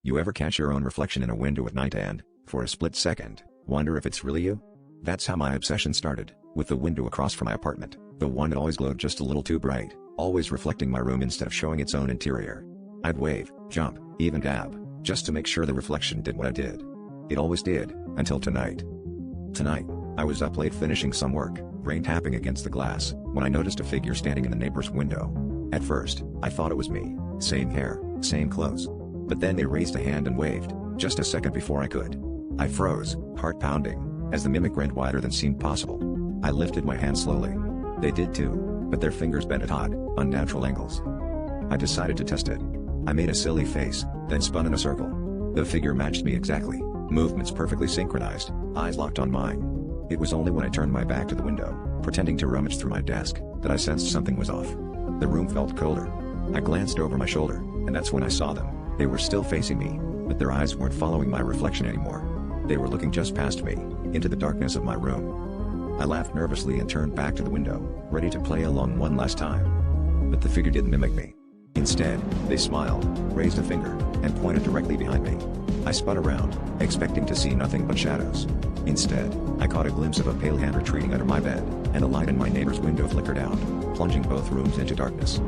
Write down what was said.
You ever catch your own reflection in a window at night and, for a split second, wonder if it's really you? That's how my obsession started, with the window across from my apartment, the one that always glowed just a little too bright, always reflecting my room instead of showing its own interior. I'd wave, jump, even dab, just to make sure the reflection did what I did. It always did, until tonight. Tonight, I was up late finishing some work, rain tapping against the glass, when I noticed a figure standing in the neighbor's window. At first, I thought it was me, same hair, same clothes. But then they raised a hand and waved, just a second before I could. I froze, heart pounding, as the mimic grinned wider than seemed possible. I lifted my hand slowly. They did too, but their fingers bent at odd, unnatural angles. I decided to test it. I made a silly face, then spun in a circle. The figure matched me exactly, movements perfectly synchronized, eyes locked on mine. It was only when I turned my back to the window, pretending to rummage through my desk, that I sensed something was off. The room felt colder. I glanced over my shoulder, and that's when I saw them. They were still facing me, but their eyes weren't following my reflection anymore. They were looking just past me, into the darkness of my room. I laughed nervously and turned back to the window, ready to play along one last time. But the figure didn't mimic me. Instead, they smiled, raised a finger, and pointed directly behind me. I spun around, expecting to see nothing but shadows. Instead, I caught a glimpse of a pale hand retreating under my bed, and a light in my neighbor's window flickered out, plunging both rooms into darkness.